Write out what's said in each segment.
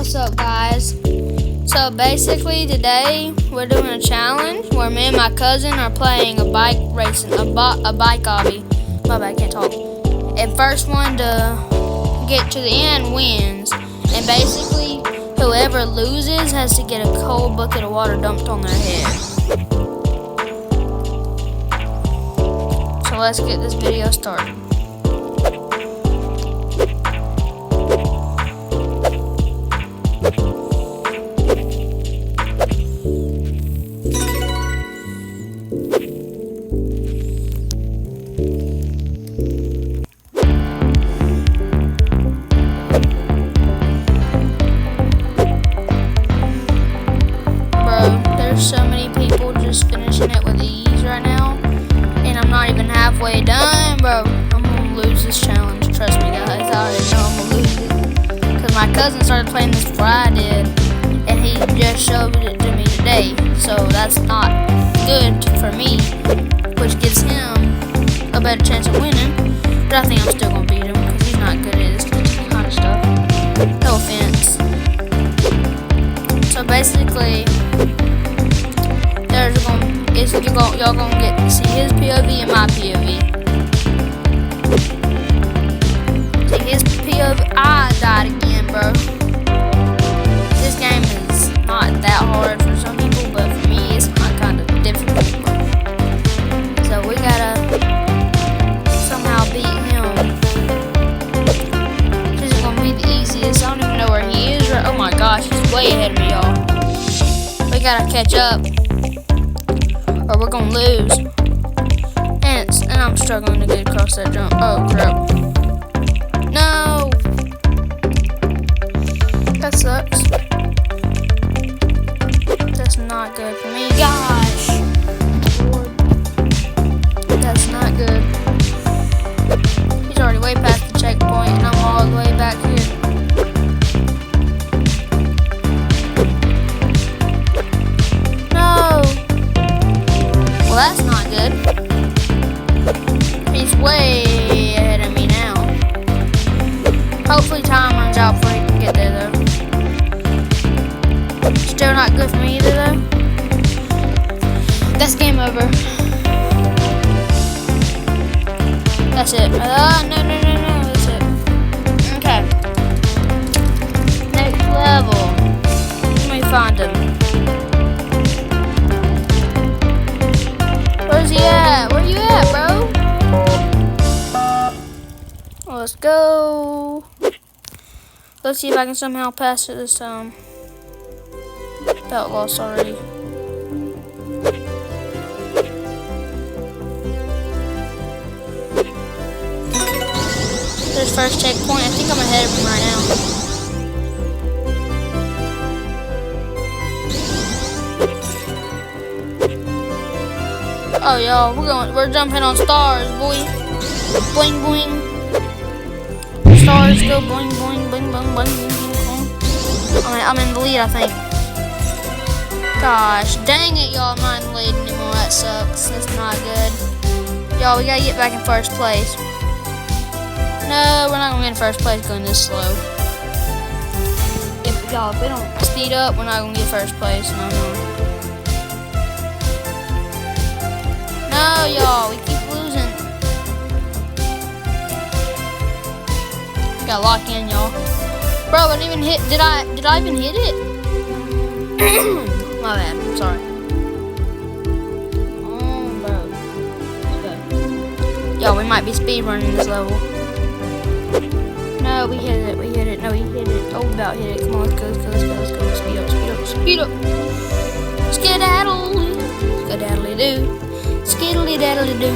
what's up, guys? So basically today we're doing a challenge where me and my cousin are playing a bike racing, a bike obby. My bad, I can't talk. And first one to get to the end wins. And basically whoever loses has to get a cold bucket of water dumped on their head. So let's get this video started. There's so many people just finishing it with ease right now, and I'm not even halfway done, bro. I'm gonna lose this challenge. Trust me, guys. I already know I'm gonna lose it because my cousin started playing this before I did, and he just showed it to me today. So that's not good for me, which gives him a better chance of winning. But I think I'm still gonna beat him because he's not good at this kind of stuff. No offense. So basically, y'all gonna get to see his POV and my POV. See his POV. I died again, bro. This game is not that hard for some people, but for me, it's not kind of difficult. So we gotta somehow beat him. This is gonna be the easiest. I don't even know where he is. Oh my gosh, he's way ahead of me, y'all. We gotta catch up, or we're gonna lose. And I'm struggling to get across that jump. Oh crap. No! That sucks. That's not good for me. Gosh! That's not good. He's already way past the checkpoint, and I'm all the way back here. Well, that's not good. He's way ahead of me now. Hopefully time runs out before he can get there, though. Still not good for me either, though. That's game over. That's it. No. That's it. Okay. Next level. Let me find him. Where's he at? Where you at, bro? Well, let's go. Let's see if I can somehow pass it this time. Felt lost already. There's first checkpoint. I think I'm ahead of him right now. Oh, y'all, we're jumping on stars, boy. Boing, boing. Stars go boing, boing, boing, boing, boing, boing. I'm in the lead, I think. Gosh, dang it, y'all. I'm not in the lead anymore. That sucks. That's not good. Y'all, we gotta get back in first place. No, we're not gonna get in first place going this slow. If we don't speed up, we're not gonna get first place. No. No, y'all, we keep losing. Got locked in, y'all. Bro, I didn't even hit. Did I even hit it? My bad. I'm sorry. Oh, bro. Okay. Y'all, we might be speed running this level. No, we hit it. No, we hit it. Oh, about hit it. Come on, let's go. Speed up. Skedaddle. Skedaddly-doo. Skiddly daddly do.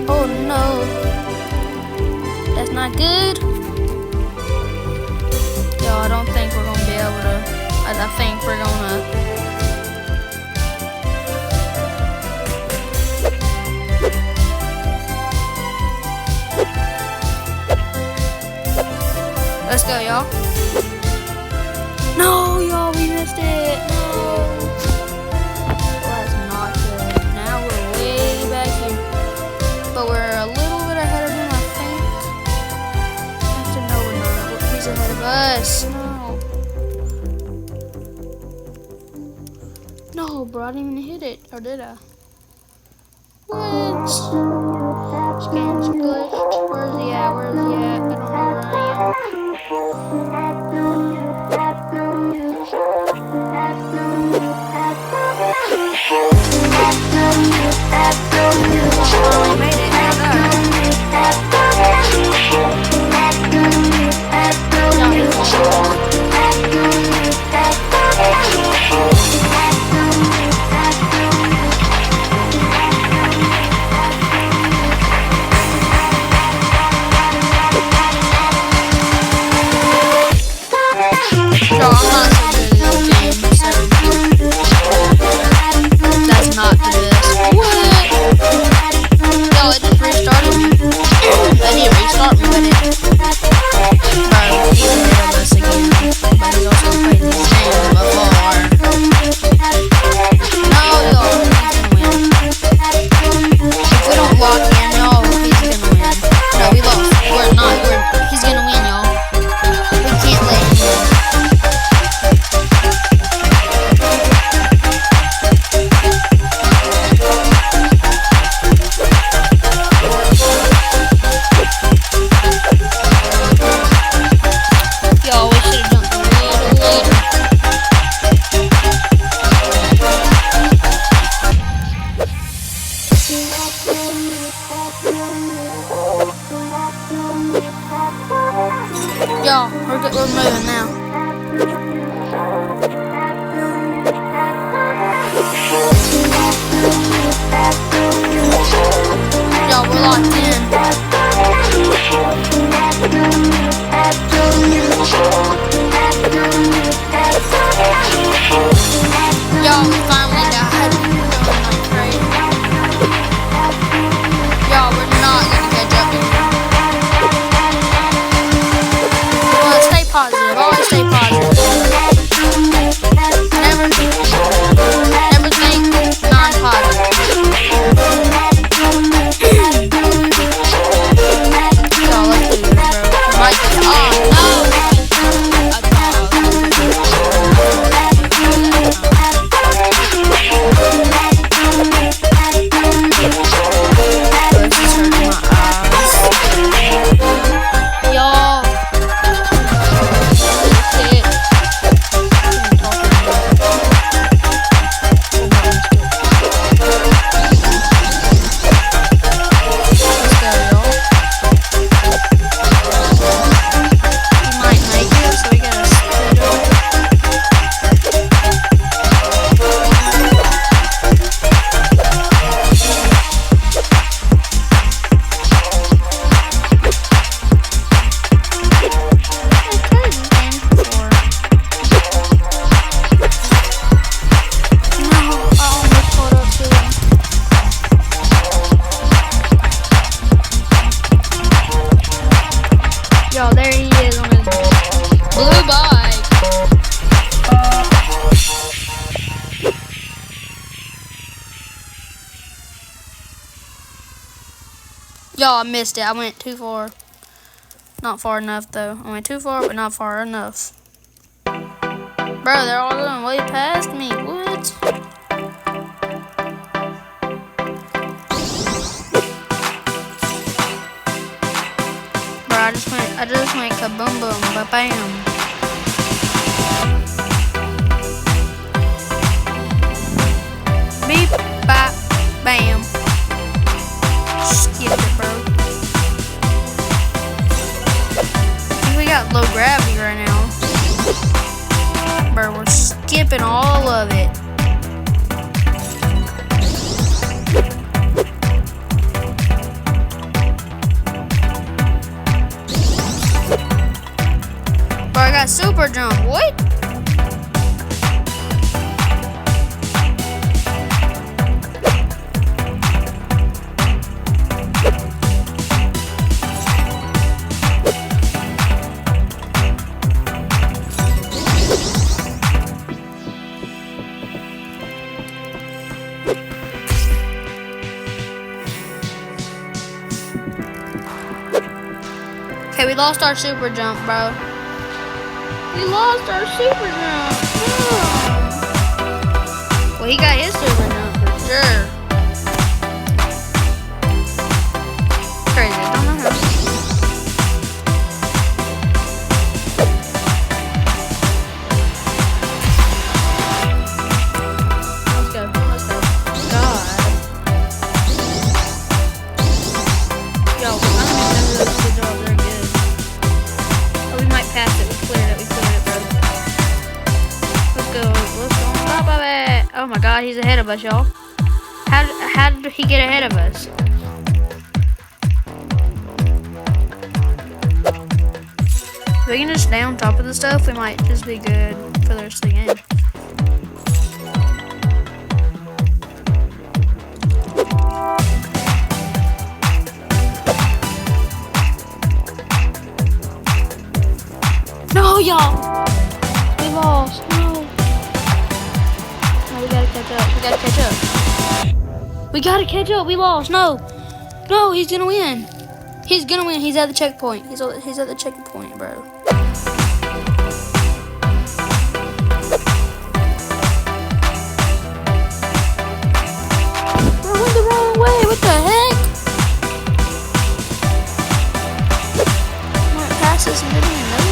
Oh no. That's not good. Yo, I don't think we're gonna be able to. I think we're gonna. Let's go, y'all. No, y'all, we missed it. No. But we're a little bit ahead of him, I think. Actually, no, we're not. He's ahead of bus. No. No, bro, I didn't even hit it. Or did I? What? Scan's glitched. Where's he at? Where's he at? I don't know where I am. I made it. Y'all, we're moving now. Y'all, we're locked in. Y'all, we finally died. Y'all, we're not gonna catch up here. Stay positive. Always stay positive. Never think non-positive. Y'all, let's do this, bro. Right there. Oh, no! Yo, there he is on his blue bike. Yo, I missed it. I went too far. Not far enough, though. I went too far, but not far enough. Bro, they're all going way past me. What? I just went kaboom boom, ba bam. Beep, bop, bam. Skip it, bro. I think we got low gravity right now. Bro, we're skipping all of it. I got super jump. What? Okay, we lost our super jump, bro. We lost our super jump. Well, he got his super jump for sure. Crazy. I don't know how. Let's go. Let's go. God. Yo, I don't even know who those two dogs are good. Oh, we might pass it. We cleared it, bro. Let's go. Let's go on top of it. Oh my God, he's ahead of us, y'all. How did he get ahead of us? If we can just stay on top of the stuff, we might just be good for the rest of the game. No, y'all! We lost. No. No, we gotta catch up. We gotta catch up. We gotta catch up. We lost. No. No, he's gonna win. He's gonna win. He's at the checkpoint. He's at the checkpoint, bro. Bro, went the wrong way. What the heck? I went past this and didn't even know it.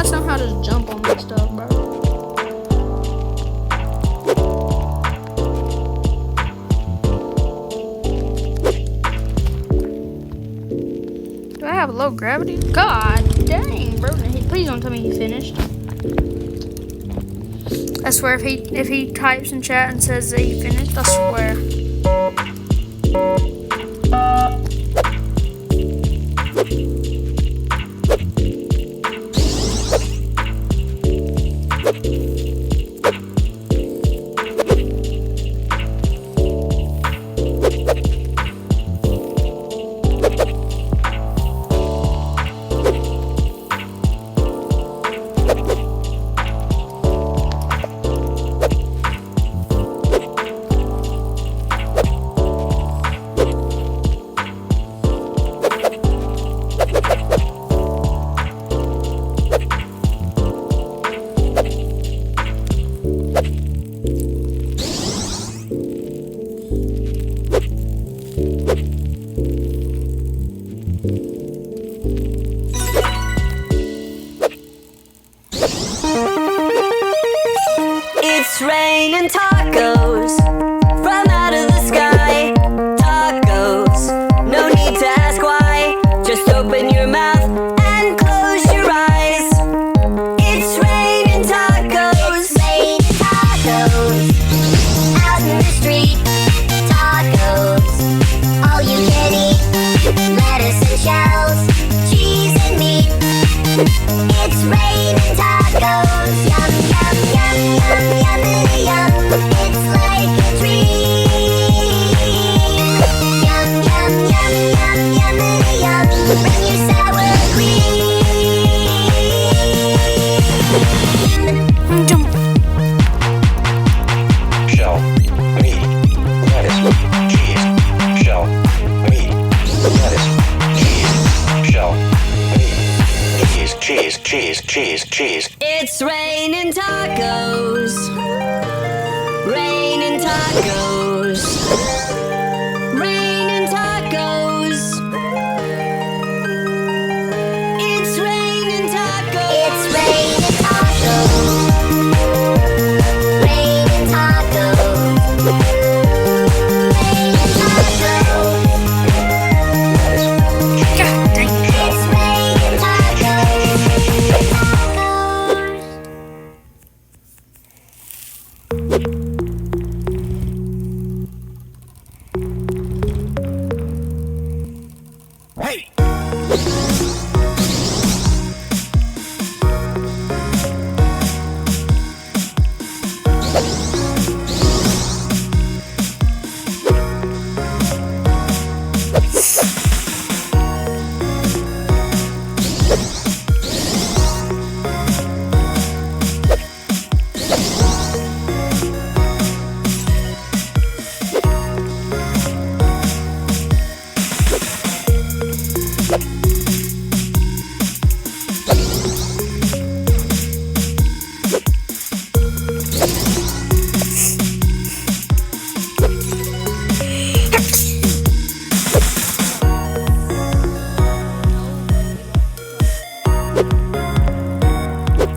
Somehow just jump on that stuff, bro. Do I have low gravity? God dang, bro. Please don't tell me he finished. I swear if he types in chat and says that he finished, I swear. It's raining tacos from out of the sky. Tacos, no need to ask why. Just open your mouth and close your eyes. It's raining tacos. It's raining tacos out in the street. Tacos, all you can eat. Lettuce and shells, cheese and meat. It's raining tacos. Yum, yum, yum, yum, yummity yum. It's like a dream. Yum, yum, yum, yum, yummity yum. Bring your sour cream. cheese, cheese, cheese, cheese. It's raining tacos. Raining tacos. Raining tacos. It's raining tacos. It's raining tacos. Raining tacos. Raining tacos. God dang it. It's raining tacos. Hey!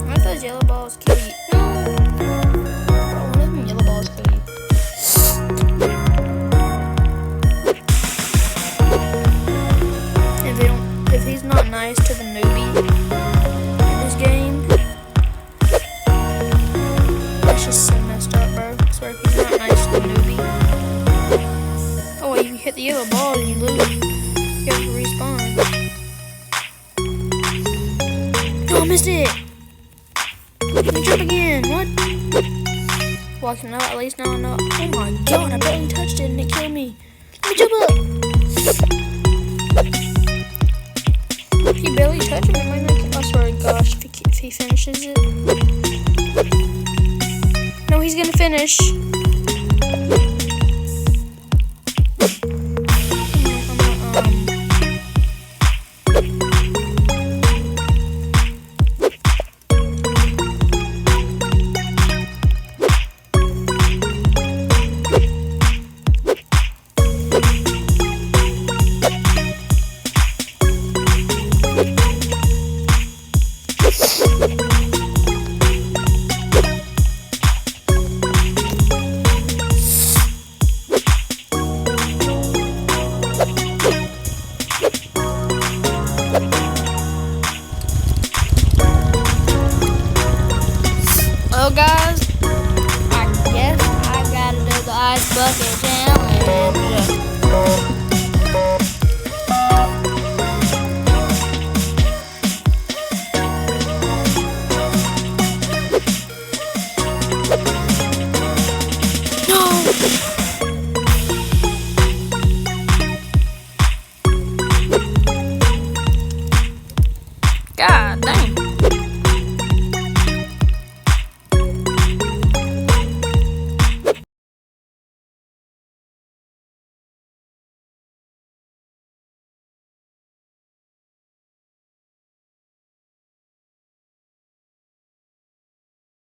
Why those yellow balls kill you? No. Bro, one of them yellow balls kill you. If he's not nice to the newbie in this game, that's just so messed up, bro. I swear, if he's not nice to the newbie. Oh, wait, you hit the yellow ball and you lose. You have to respawn. No, I missed it. Let me jump again. What? Well, now at least now I know. Oh my god, I barely touched it and it killed me. Let me jump up. If you barely touch him, it might not kill. I swear to gosh, if he finishes it. No, he's gonna finish. Well, guys, I guess I gotta do the ice bucket